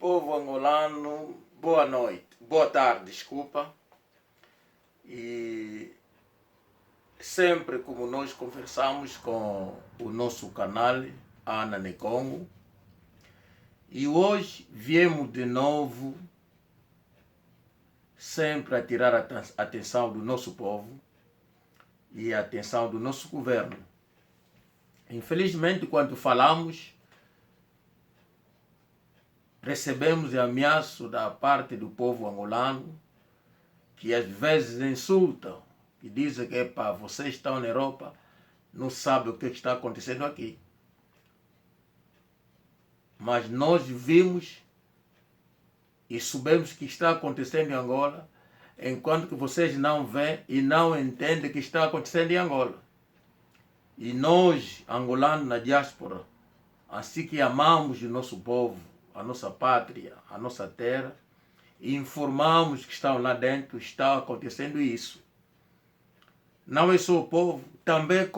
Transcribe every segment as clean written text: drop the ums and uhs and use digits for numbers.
Povo angolano, boa noite, boa tarde, desculpa. E sempre como nós conversamos com o nosso canal Ana Nekongo, e hoje viemos de novo sempre a tirar a atenção do nosso povo e a atenção do nosso governo. Infelizmente, quando falamos, recebemos ameaço da parte do povo angolano, que às vezes insultam, que dizem que vocês estão na Europa, não sabem o que está acontecendo aqui. Mas nós vimos e sabemos o que está acontecendo em Angola, enquanto que vocês não veem e não entendem o que está acontecendo em Angola. E nós, angolanos na diáspora, assim que amamos o nosso povo, a nossa pátria, a nossa terra, e informamos que estão lá dentro, está acontecendo isso. Não é só o povo, também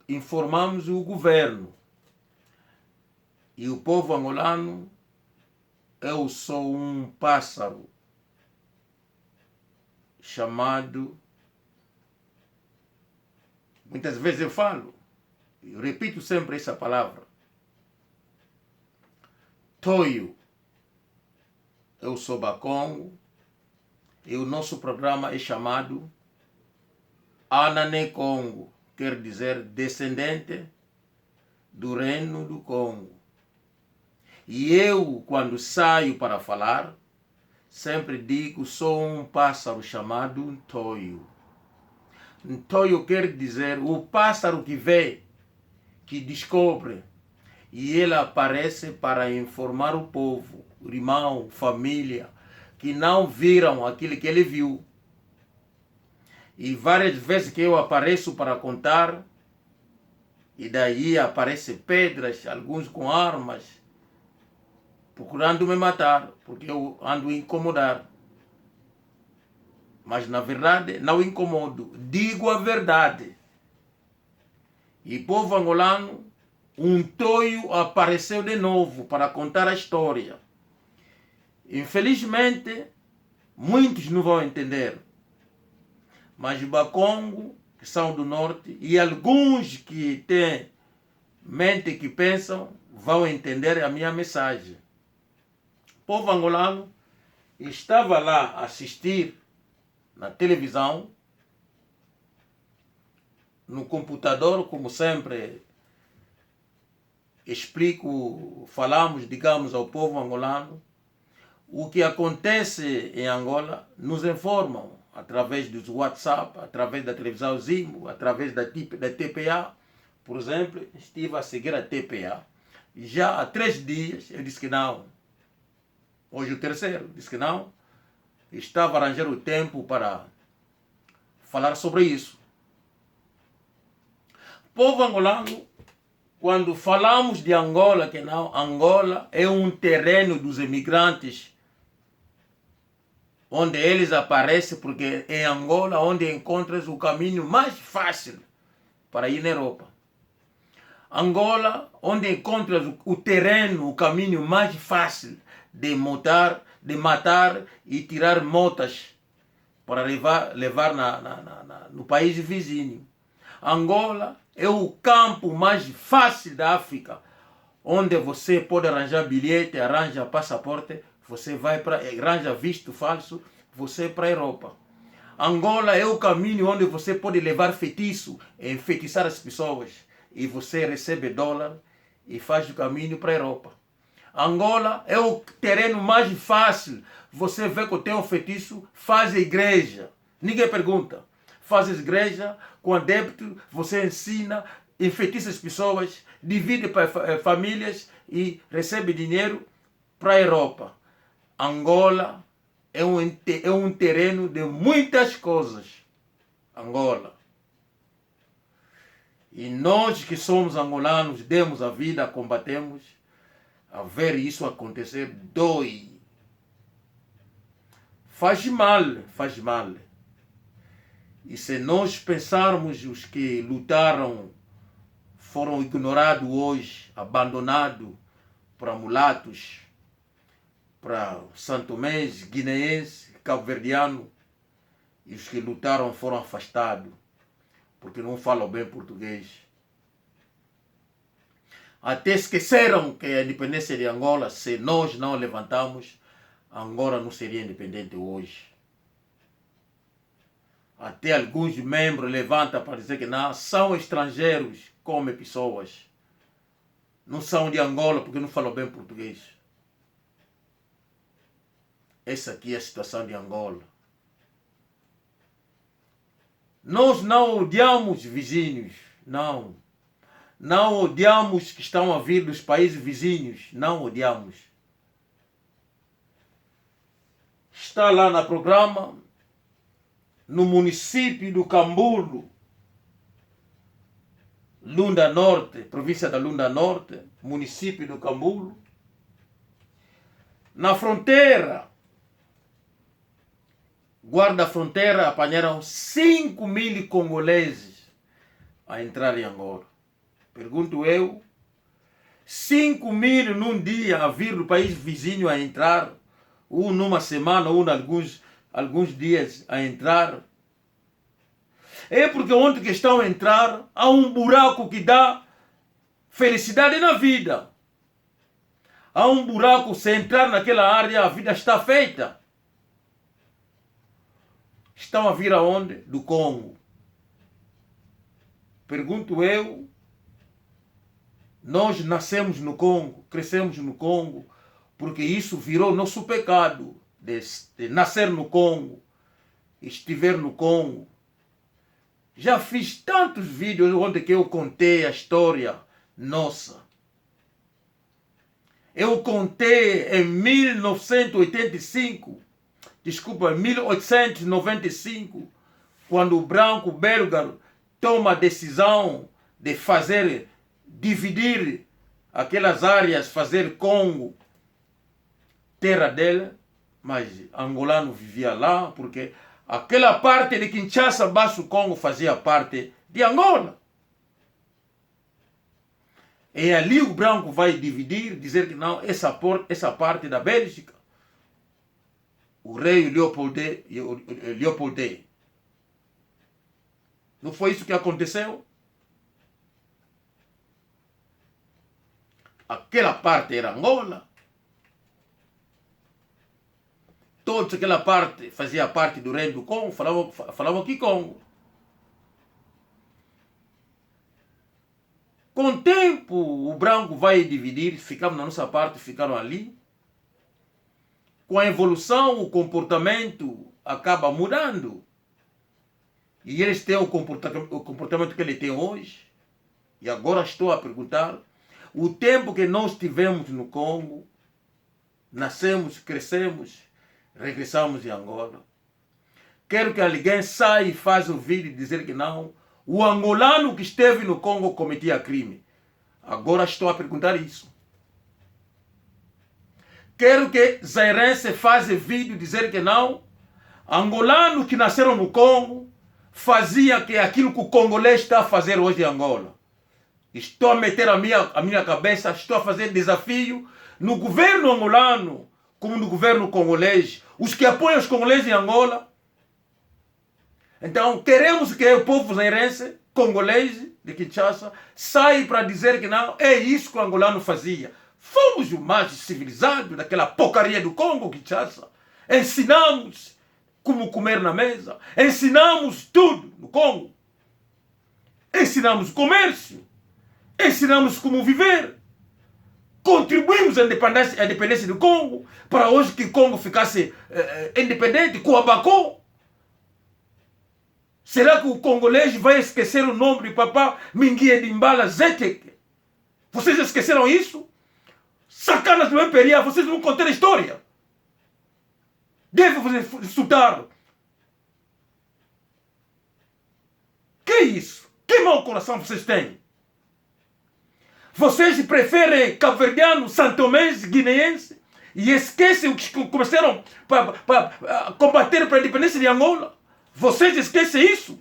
informamos o governo. E o povo angolano, eu sou um pássaro chamado, muitas vezes eu repito sempre essa palavra, Toio. Eu sou Bakongo e o nosso programa é chamado Ana Nekongo, quer dizer descendente do Reino do Congo. E eu, quando saio para falar, sempre digo, sou um pássaro chamado Toio. Toio quer dizer o pássaro que vê, que descobre, e ele aparece para informar o povo, o irmão, família, que não viram aquilo que ele viu. E várias vezes que eu apareço para contar, e daí aparecem pedras, alguns com armas, procurando me matar, porque eu ando a incomodar. Mas na verdade não incomodo, digo a verdade. E povo angolano, um Toio apareceu de novo para contar a história. Infelizmente, muitos não vão entender. Mas Bakongo, que são do norte, e alguns que têm mente que pensam, vão entender a minha mensagem. O povo angolano estava lá a assistir na televisão, no computador, como sempre falamos, digamos, ao povo angolano, o que acontece em Angola, nos informam através dos WhatsApp, através da televisão Zimo, através da TPA. Por exemplo, estive a seguir a TPA. Já há 3 dias eu disse que não. Hoje o terceiro disse que não. Estava a arranjar o tempo para falar sobre isso. Povo angolano, quando falamos de Angola, que não, Angola é um terreno dos imigrantes, onde eles aparecem, porque é em Angola onde encontras o caminho mais fácil para ir na Europa. Angola, onde encontras o terreno, o caminho mais fácil de matar e tirar motas para levar no país vizinho. Angola é o campo mais fácil da África, onde você pode arranjar bilhete, arranja passaporte, você vai para, arranja visto falso, você para a Europa. Angola é o caminho onde você pode levar feitiço, enfeitiçar as pessoas, e você recebe dólar e faz o caminho para a Europa. Angola é o terreno mais fácil. Você vê que tem um feitiço, faz a igreja. Ninguém pergunta. Faz a igreja com adepto, você ensina, enfeitiça as pessoas, divide para famílias e recebe dinheiro para a Europa. Angola é um terreno de muitas coisas. Angola. E nós que somos angolanos, demos a vida, combatemos. A ver isso acontecer, dói. Faz mal, faz mal. E se nós pensarmos os que lutaram, foram ignorados hoje, abandonados por mulatos, para santomense, guineense, cabo-verdiano, e os que lutaram foram afastados, porque não falam bem português. Até esqueceram que a independência de Angola, se nós não levantamos, Angola não seria independente hoje. Até alguns membros levantam para dizer que não, são estrangeiros como pessoas. Não são de Angola porque não falam bem português. Essa aqui é a situação de Angola. Nós não odiamos vizinhos, não. Não odiamos que estão a vir dos países vizinhos, não odiamos. Está lá no programa, no município do Cambulo, Lunda Norte, província da Lunda Norte, município do Cambulo. Na fronteira, guarda-fronteira apanharam 5.000 congoleses a entrar em Angola. Pergunto eu, 5.000 num dia a vir do país vizinho a entrar, ou numa semana, ou alguns dias a entrar. É porque onde que estão a entrar, há um buraco que dá felicidade na vida. Há um buraco, se entrar naquela área, a vida está feita. Estão a vir aonde? Do Congo. Pergunto eu, nós nascemos no Congo, crescemos no Congo, porque isso virou nosso pecado, de nascer no Congo, estiver no Congo. Já fiz tantos vídeos onde que eu contei a história nossa. Eu contei em 1985, desculpa, 1895, quando o branco belga toma a decisão de dividir aquelas áreas, fazer Congo terra dele, mas angolano vivia lá, porque aquela parte de Kinshasa, Baixo Congo, fazia parte de Angola. E ali o branco vai dividir, dizer que não, essa parte da Bélgica, o rei Leopold. Não foi isso que aconteceu? Aquela parte era Angola. Toda aquela parte fazia parte do reino do Congo, falavam que Congo. Com o tempo, o branco vai dividir, ficamos na nossa parte, ficaram ali. Com a evolução, o comportamento acaba mudando. E eles têm o comportamento que ele tem hoje. E agora estou a perguntar, o tempo que nós tivemos no Congo, nascemos, crescemos, regressamos em Angola. Quero que alguém saia e faça o vídeo e dizer que não, o angolano que esteve no Congo cometia crime. Agora estou a perguntar isso. Quero que zairense faça vídeo e dizer que não, angolanos que nasceram no Congo fazia que aquilo que o congolês está a fazer hoje em Angola. Estou a meter a minha cabeça, estou a fazer desafio no governo angolano, como no governo congolês, os que apoiam os congoleses em Angola. Então, queremos que o povo zairense, congolês de Kinshasa, saia para dizer que não, é isso que o angolano fazia. Fomos o mais civilizado daquela porcaria do Congo, Kinshasa. Ensinamos como comer na mesa, ensinamos tudo no Congo. Ensinamos o comércio, ensinamos como viver. Contribuímos à independência do Congo, para hoje que o Congo ficasse independente, com a Bacô. Será que o congolês vai esquecer o nome de Papá Minguia Dimbala Zetek? Vocês esqueceram isso? Sacanas do Imperial, vocês vão contar a história. Devem fazer estudar. Que é isso? Que mau coração vocês têm? Vocês preferem cabo-verdiano, santomense, guineense e esquecem o que começaram para combater para a independência de Angola? Vocês esquecem isso?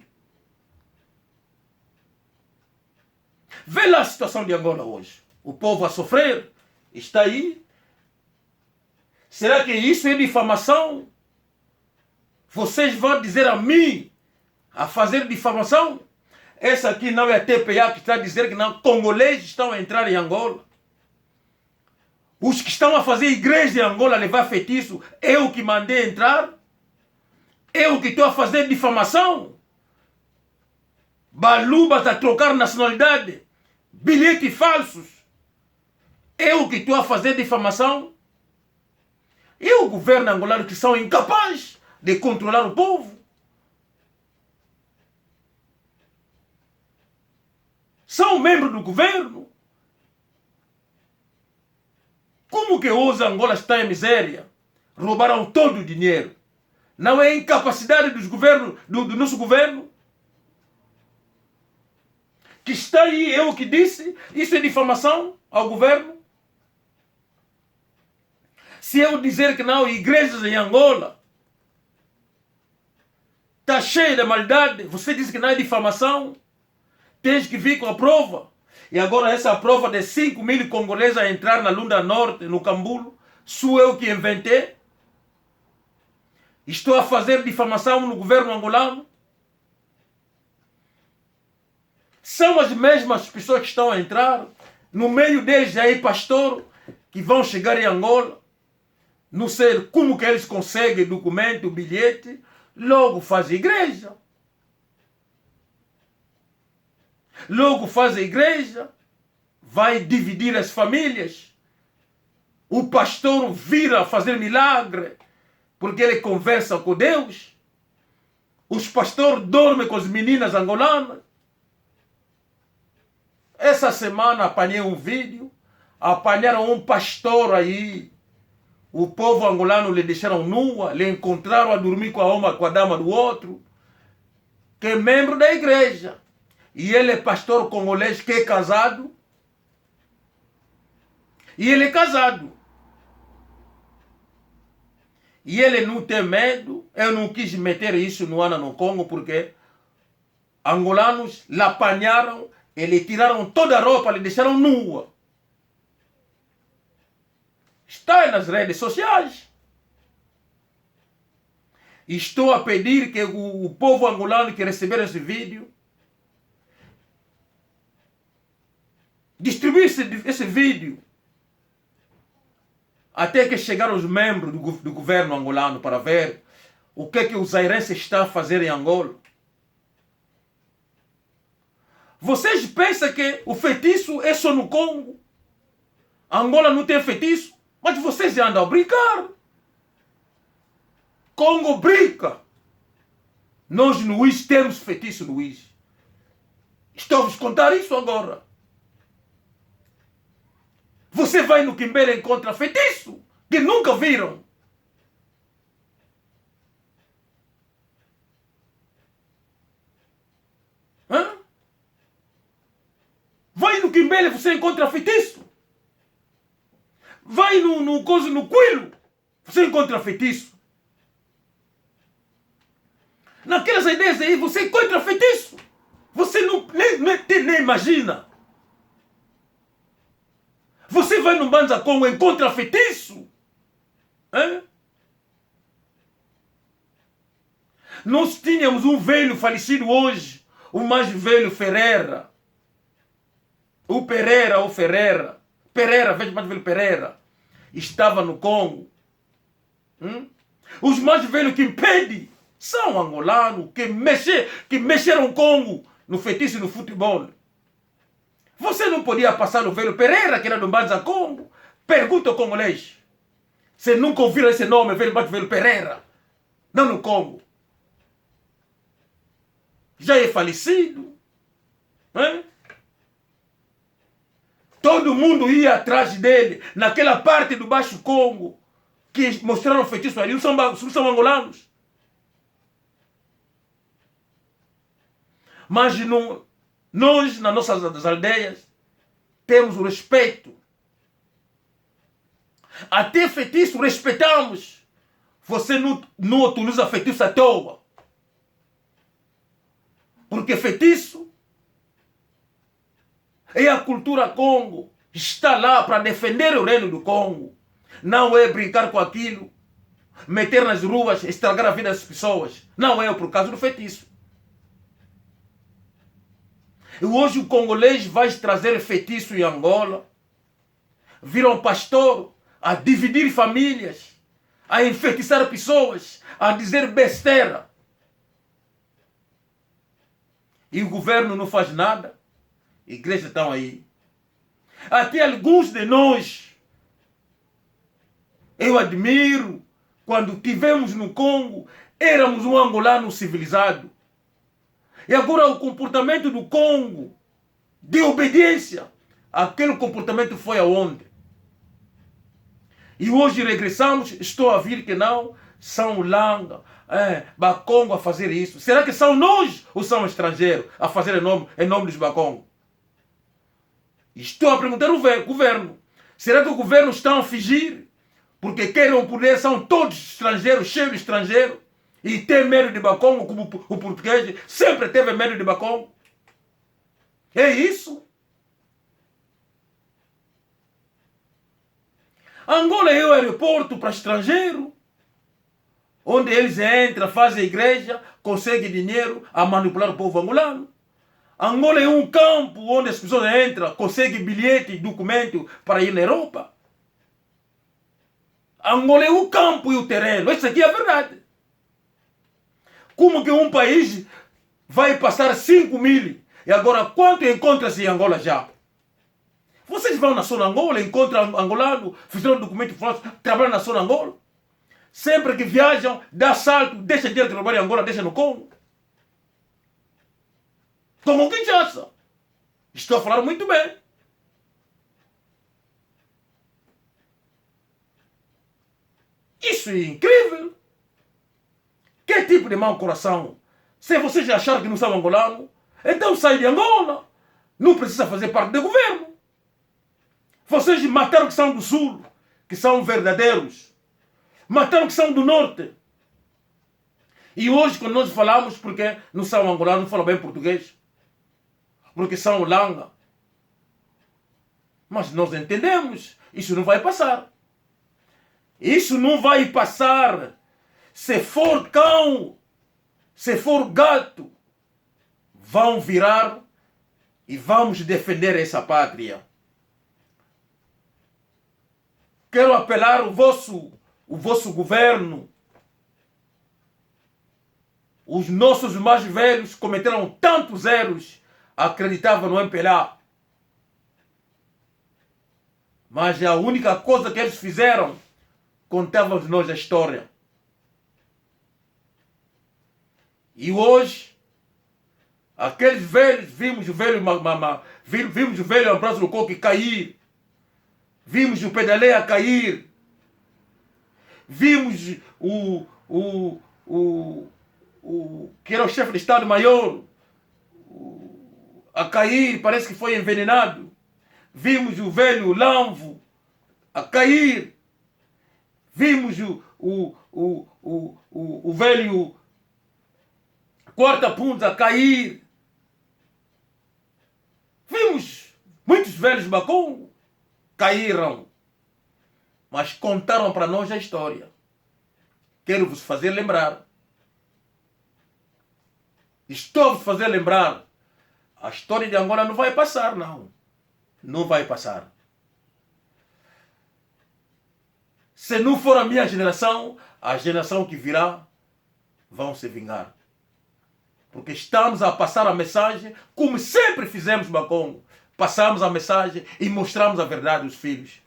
Vê lá a situação de Angola hoje. O povo a sofrer está aí. Será que isso é difamação? Vocês vão dizer a mim a fazer difamação? Essa aqui não é a TPA que está a dizer que não, congoleses estão a entrar em Angola. Os que estão a fazer igreja em Angola levar feitiço, eu que mandei entrar? Eu que estou a fazer difamação? Balubas a trocar nacionalidade, bilhetes falsos. Eu que estou a fazer difamação? E o governo angolano que são incapazes de controlar o povo? São membros do governo. Como que hoje Angola está em miséria? Roubaram todo o dinheiro. Não é incapacidade dos governos, do nosso governo? Que está aí, eu que disse, isso é difamação ao governo? Se eu dizer que não, igrejas em Angola está cheia de maldade, você diz que não é difamação? Tens que vir com a prova. E agora essa prova de 5.000 congoleses a entrar na Lunda Norte, no Cambulo, sou eu que inventei? Estou a fazer difamação no governo angolano? São as mesmas pessoas que estão a entrar. No meio deles aí pastor que vão chegar em Angola. Não sei como que eles conseguem documento, bilhete. Logo faz igreja. Logo faz a igreja. Vai dividir as famílias. O pastor vira a fazer milagre. Porque ele conversa com Deus. Os pastores dormem com as meninas angolanas. Essa semana apanhei um vídeo. Apanharam um pastor aí. O povo angolano lhe deixaram nua. Lhe encontraram a dormir com a dama do outro. Que é membro da igreja. E ele é pastor congolês que é casado. E ele é casado. E ele não tem medo. Eu não quis meter isso no Ana no Congo porque angolanos lhe apanharam e lhe tiraram toda a roupa, lhe deixaram nua. Está aí nas redes sociais. Estou a pedir que o povo angolano que receber esse vídeo distribua esse vídeo até que chegar os membros do governo angolano para ver o que os zairenses estão a fazer em Angola. Vocês pensam que o feitiço é só no Congo? Angola não tem feitiço? Mas vocês andam a brincar. Congo brinca. Nós no Luís temos feitiço no Luís. Estou a vos contar isso agora. Você vai no Quimbele e encontra feitiço que nunca viram. Hã? Vai no Quimbele e você encontra feitiço. Vai no Quilo, você encontra feitiço. Naquelas ideias aí você encontra feitiço. Você nem imagina. Você vai no Banza Congo e encontra feitiço. Hein? Nós tínhamos um velho falecido hoje, o mais velho Ferreira. O Pereira, o Ferreira. Pereira, veja mais velho Pereira. Estava no Congo. Os mais velhos que impedem são angolanos que mexeram o Congo no feitiço e no futebol. Você não podia passar no velho Pereira, que era do Banza Congo? Pergunta ao congolês. Você nunca ouviram esse nome, velho Pereira? Não no Congo. Já é falecido. Hein? Todo mundo ia atrás dele, naquela parte do Baixo Congo, que mostraram o feitiço ali, não são angolanos. Mas nós, nas nossas aldeias, temos o respeito. Até feitiço respeitamos. Você não utiliza feitiço à toa. Porque feitiço é a cultura Congo. Está lá para defender o reino do Congo. Não é brincar com aquilo, meter nas ruas, estragar a vida das pessoas. Não é por causa do feitiço. E hoje o congolês vai trazer feitiço em Angola. Vira um pastor a dividir famílias, a enfeitiçar pessoas, a dizer besteira. E o governo não faz nada. A igreja estão aí. Até alguns de nós, eu admiro, quando tivemos no Congo, éramos um angolano civilizado. E agora o comportamento do Congo, de obediência, aquele comportamento foi aonde? E hoje regressamos, estou a ver que não, são Langa, Bakongo a fazer isso. Será que são nós ou são estrangeiros a fazer em nome dos Bakongo? Estou a perguntar ao governo. Será que o governo está a fingir? Porque querem o poder, são todos estrangeiros, cheios de estrangeiros. E tem medo de Bakongo, como o português sempre teve medo de Bakongo. É isso? Angola é o aeroporto para estrangeiro, onde eles entram, fazem a igreja, conseguem dinheiro a manipular o povo angolano. Angola é um campo onde as pessoas entram, conseguem bilhete e documento para ir na Europa. Angola é o campo e o terreno. Isso aqui é a verdade. Como que um país vai passar 5 mil? E agora, quanto encontra-se em Angola já? Vocês vão na zona Angola, encontram angolano, fizeram documento falso, trabalham na zona Angola. Sempre que viajam, dá salto, deixa dinheiro trabalhar em Angola, deixa no Congo. Como Kinshasa. Estou a falar muito bem. Isso é incrível. Que tipo de mau coração? Se vocês acharam que não são angolanos, então sai de Angola. Não precisa fazer parte do governo. Vocês mataram que são do sul, que são verdadeiros. Mataram que são do norte. E hoje, quando nós falamos, porque não são angolanos, não falam bem português. Porque são Langa. Mas nós entendemos. Isso não vai passar. Isso não vai passar. Se for cão, se for gato, vão virar e vamos defender essa pátria. Quero apelar o vosso governo. Os nossos mais velhos cometeram tantos erros, acreditavam no MPLA. Mas a única coisa que eles fizeram, contávamos nós a história. E hoje, aqueles velhos, vimos o velho Ambrósio Lukoki cair. Vimos o Pedaleia cair. Vimos que era o chefe de Estado-Maior a cair, parece que foi envenenado. Vimos o velho Lamvo a cair. Vimos o velho Quarta Punta a cair. Vimos muitos velhos Bakongo caíram, mas contaram para nós a história. Quero vos fazer lembrar. Estou a vos fazer lembrar. A história de Angola não vai passar, não. Não vai passar. Se não for a minha geração, a geração que virá vão se vingar. Porque estamos a passar a mensagem, como sempre fizemos Bakongo. Passamos a mensagem e mostramos a verdade aos filhos.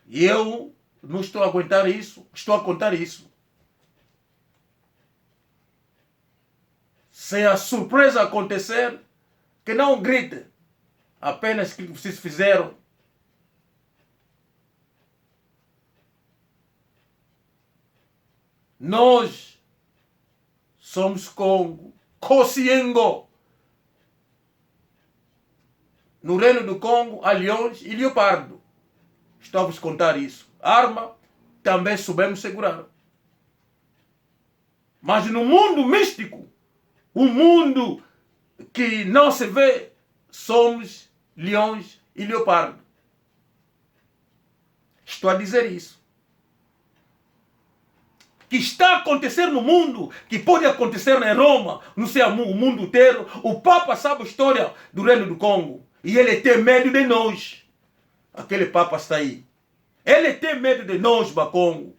E eu não estou a aguentar isso, estou a contar isso. Se a surpresa acontecer, que não grite. Apenas que vocês fizeram. Nós somos Congo, Kosiengo. No reino do Congo há leões e leopardo. Estou a vos contar isso. Arma também soubemos segurar. Mas no mundo místico, um mundo que não se vê, somos leões e leopardo. Estou a dizer isso. Que está a acontecer no mundo, que pode acontecer na Roma, não sei, o mundo inteiro. O Papa sabe a história do Reino do Congo. E ele tem medo de nós. Aquele Papa está aí. Ele tem medo de nós, Bacongo.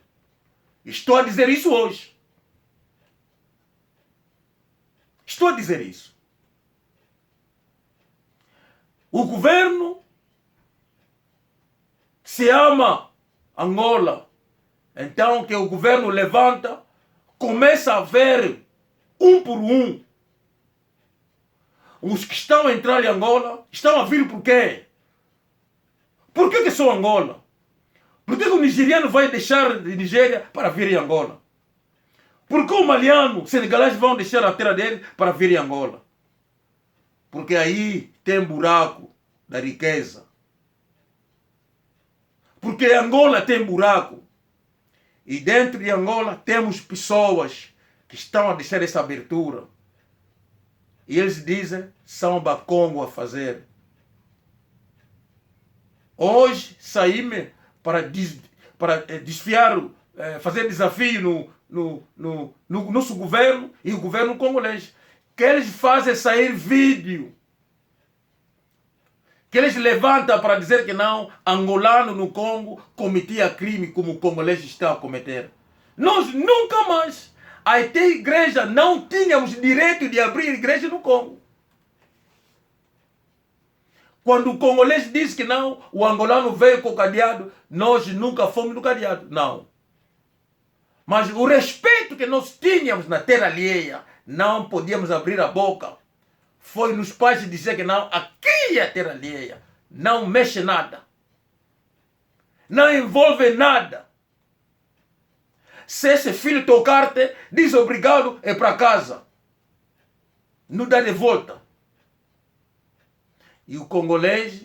Estou a dizer isso hoje. Estou a dizer isso. O governo se ama Angola. Então que o governo levanta, começa a ver um por um. Os que estão a entrar em Angola estão a vir por quê? Por que só Angola? Por que o nigeriano vai deixar de Nigéria para vir em Angola? Por que o maliano, os senegaleses vão deixar a terra dele para vir em Angola? Porque aí tem buraco da riqueza. Porque Angola tem buraco. E dentro de Angola temos pessoas que estão a deixar essa abertura. E eles dizem, são Bacongo a fazer. Hoje saímos para desfiar, fazer desafio no nosso governo e o governo congolês. Que eles fazem sair vídeo. Que eles levantam para dizer que não, angolano no Congo cometia crime como o congolês está a cometer. Nós nunca mais, até igreja, não tínhamos direito de abrir igreja no Congo. Quando o congolês diz que não, o angolano veio com o cadeado, nós nunca fomos no cadeado. Não. Mas o respeito que nós tínhamos na terra alheia, não podíamos abrir a boca. Foi nos pais dizer que não, aqui é a terra alheia. Não mexe nada. Não envolve nada. Se esse filho tocar-te, diz obrigado, é para casa. Não dá de volta. E o congolês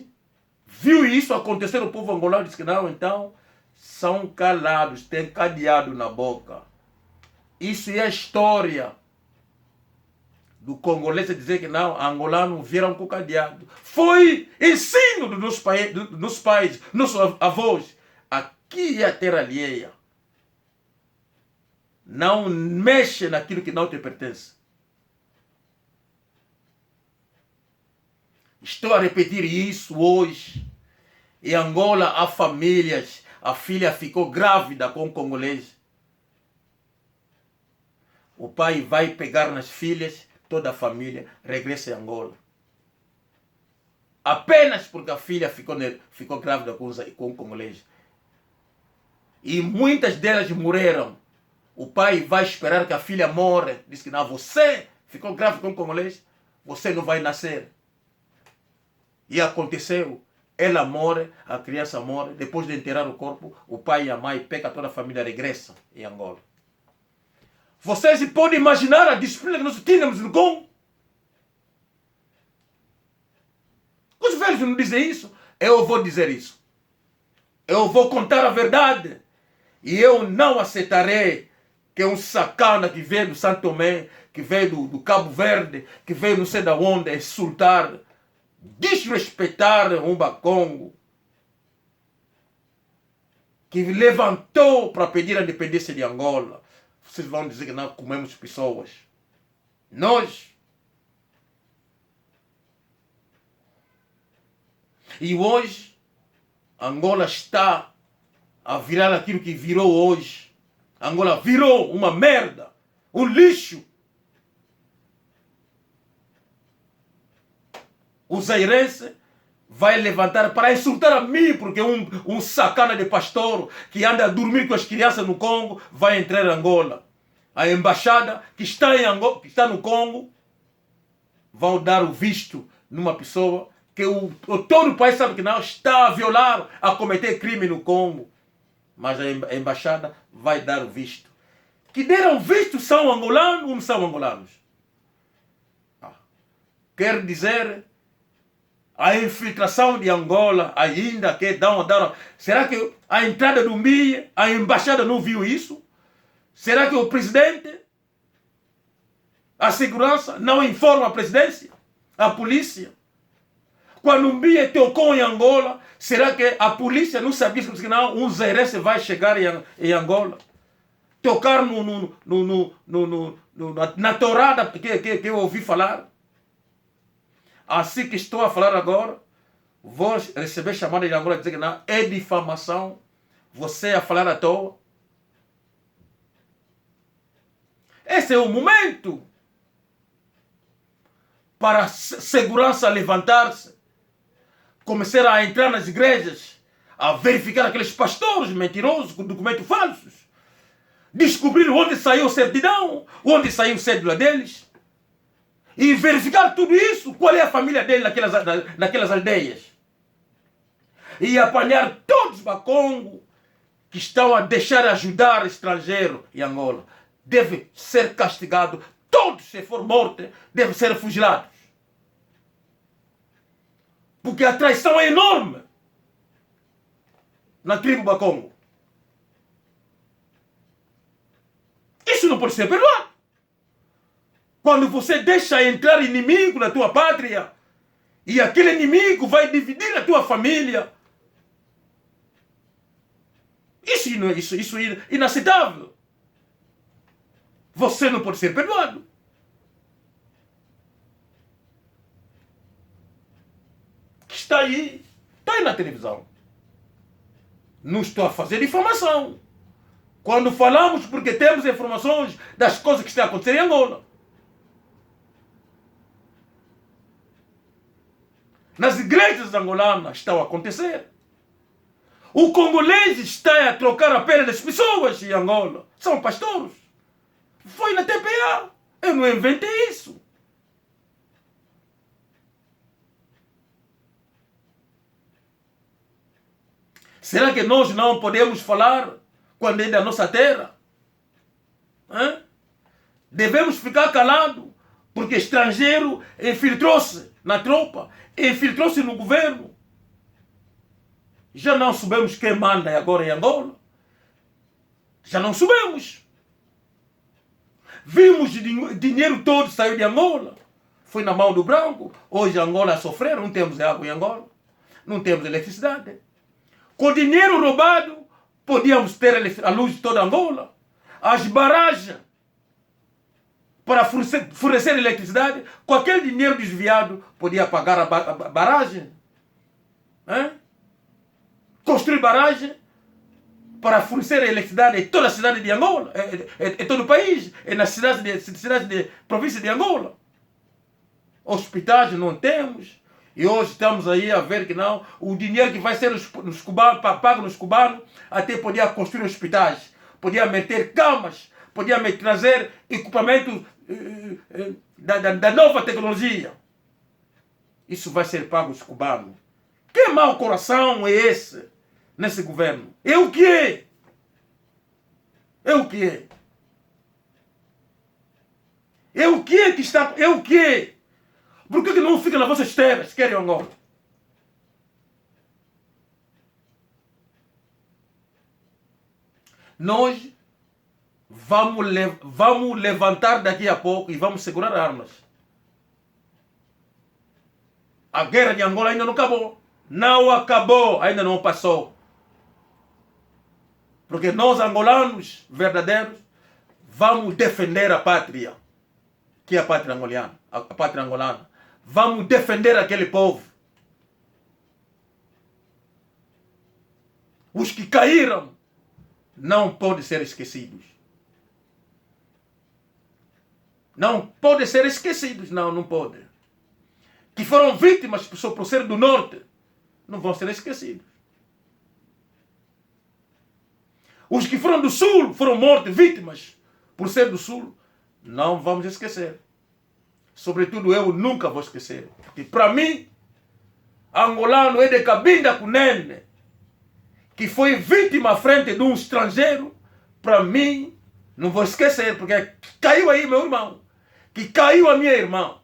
viu isso acontecer, o povo angolano disse que não, então são calados, tem cadeado na boca. Isso é a história do congolês dizer que não, angolano viram com cadeado. Foi ensino dos nossos pais, nossos avós. Aqui é a terra alheia. Não mexe naquilo que não te pertence. Estou a repetir isso hoje. Em Angola há famílias, a filha ficou grávida com o congolês. O pai vai pegar nas filhas, toda a família regressa em Angola. Apenas porque a filha ficou grávida com o congolês. E muitas delas morreram. O pai vai esperar que a filha morra. Diz que não, você ficou grávida com o congolês, você não vai nascer. E aconteceu. Ela morre, a criança morre. Depois de enterrar o corpo, o pai e a mãe pegam toda a família e regressam em Angola. Vocês podem imaginar a disciplina que nós tínhamos no Congo? Os velhos não dizem isso. Eu vou dizer isso. Eu vou contar a verdade. E eu não aceitarei que um sacana que veio do Santo Tomé, que veio do Cabo Verde, que veio não sei de onde, insultar, desrespeitar um Bacongo, que levantou para pedir a independência de Angola. Vocês vão dizer que nós comemos pessoas. Nós. E hoje, Angola está a virar aquilo que virou hoje. Angola virou uma merda, um lixo. O zairense vai levantar para insultar a mim, porque um sacana de pastor que anda a dormir com as crianças no Congo vai entrar em Angola. A embaixada que está em Angola, que está no Congo, vão dar o visto numa pessoa que todo o país sabe que não está a violar, a cometer crime no Congo. Mas a embaixada vai dar o visto. Que deram visto são angolanos ou não são angolanos? Quer dizer, a infiltração de Angola ainda que dão. Será que a entrada do MIE, a embaixada não viu isso? Será que o presidente, a segurança, não informa a presidência, a polícia? Quando o MIE tocou em Angola, Será que a polícia não sabia que não, um ZRS vai chegar em Angola? Tocar na tourada que eu ouvi falar? Assim que estou a falar agora, vou receber chamada de Angola dizer que não, é difamação, você a falar à toa. Esse é o momento para a segurança levantar-se, começar a entrar nas igrejas, a verificar aqueles pastores mentirosos com documentos falsos, descobrir onde saiu a certidão, onde saiu a cédula deles, e verificar tudo isso, qual é a família dele naquelas aldeias. E apanhar todos os Bakongo que estão a deixar ajudar estrangeiro em Angola. Deve ser castigado. Todos, se for morto, devem ser fuzilados. Porque a traição é enorme na tribo Bakongo. Isso não pode ser perdoado. Quando você deixa entrar inimigo na tua pátria, e aquele inimigo vai dividir a tua família, isso é inaceitável. Você não pode ser perdoado. Está aí na televisão. Não estou a fazer difamação. Quando falamos porque temos informações das coisas que estão a acontecer em Angola. Nas igrejas angolanas estão a acontecer. O congolês está a trocar a pele das pessoas em Angola. São pastores. Foi na TPA. Eu não inventei isso. Será que nós não podemos falar quando é da nossa terra? Devemos ficar calados porque estrangeiro infiltrou-se na tropa, infiltrou-se no governo. Já não sabemos quem manda agora em Angola. Já não sabemos. Vimos dinheiro todo saiu de Angola. Foi na mão do branco. Hoje Angola sofreu. Não temos água em Angola. Não temos eletricidade. Com dinheiro roubado, podíamos ter a luz de toda Angola. As barragens para fornecer eletricidade, com aquele dinheiro desviado, podia pagar a barragem. Construir barragem para fornecer eletricidade em toda a cidade de Angola, em todo o país, e nas cidades de província de Angola. Hospitais não temos. E hoje estamos aí a ver que não, o dinheiro que vai ser pago nos cubanos, até podia construir hospitais, podia meter camas, podia trazer equipamento da nova tecnologia. Isso vai ser pago aos cubanos. Que mau coração é esse nesse governo? É o que é? É o que é? É o que é que está? É o que é? Por que não fica nas vossas terras, querem Angola? Nós vamos levantar daqui a pouco e vamos segurar armas. A guerra de Angola ainda não acabou. Não acabou, ainda não passou. Porque nós, angolanos verdadeiros, vamos defender a pátria, que é a pátria angolana. A pátria angolana. Vamos defender aquele povo. Os que caíram não podem ser esquecidos. Não podem ser esquecidos. Não podem. Que foram vítimas por ser do norte, não vão ser esquecidos. Os que foram do sul, foram mortos, vítimas por ser do sul, não vamos esquecer. Sobretudo eu nunca vou esquecer. Porque para mim, angolano é de Cabinda Cunene, que foi vítima à frente de um estrangeiro, para mim, não vou esquecer, porque caiu aí meu irmão, que caiu a minha irmã.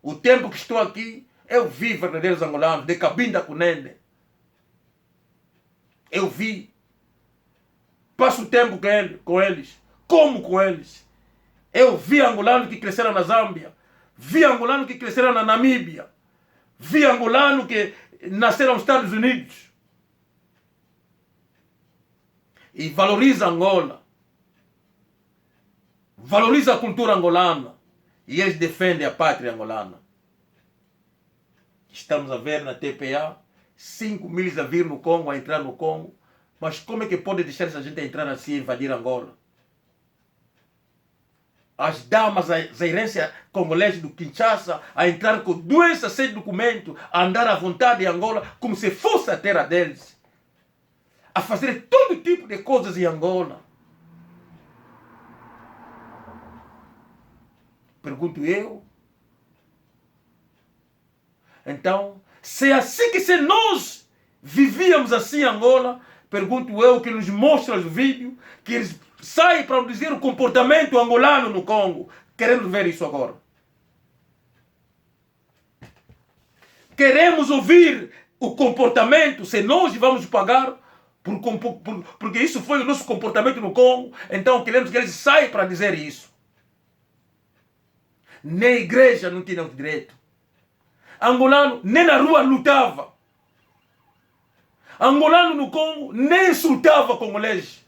O tempo que estou aqui, eu vi verdadeiros angolanos de Cabinda Cunene. Eu vi. Passo tempo com eles. Como com eles. Eu vi angolanos que cresceram na Zâmbia. Vi angolanos que cresceram na Namíbia. Vi angolano que nasceram nos Estados Unidos. E valoriza Angola. Valoriza a cultura angolana. E eles defendem a pátria angolana. Estamos a ver na TPA 5 mil a vir no Congo, a entrar no Congo. Mas como é que pode deixar essa gente entrar assim e invadir Angola? As damas zairência congolesa do Kinshasa a entrar com doença sem documento, a andar à vontade em Angola como se fosse a terra deles. A fazer todo tipo de coisas em Angola. Pergunto eu. Então, se é assim que se nós vivíamos assim em Angola, pergunto eu, que nos mostra os vídeos, que eles saem para dizer o comportamento angolano no Congo. Queremos ver isso agora. Queremos ouvir o comportamento, se nós vamos pagar, porque isso foi o nosso comportamento no Congo, então queremos que eles saiam para dizer isso. Nem a igreja não tinha o direito. Angolano nem na rua lutava. Angolano no Congo nem insultava congolês.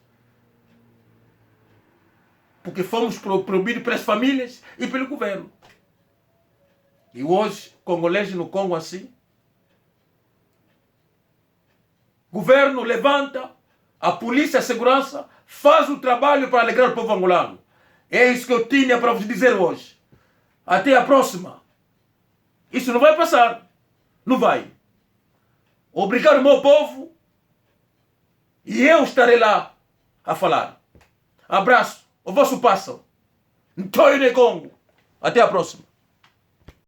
Porque fomos proibidos pelas famílias e pelo governo. E hoje, congolês no Congo assim. Governo levanta, a polícia, a segurança, faz o trabalho para alegrar o povo angolano. É isso que eu tinha para vos dizer hoje. Até a próxima. Isso não vai passar. Não vai. Obrigado, meu povo. E eu estarei lá a falar. Abraço. O vosso pássaro. Ntoyo de Congo. Até a próxima.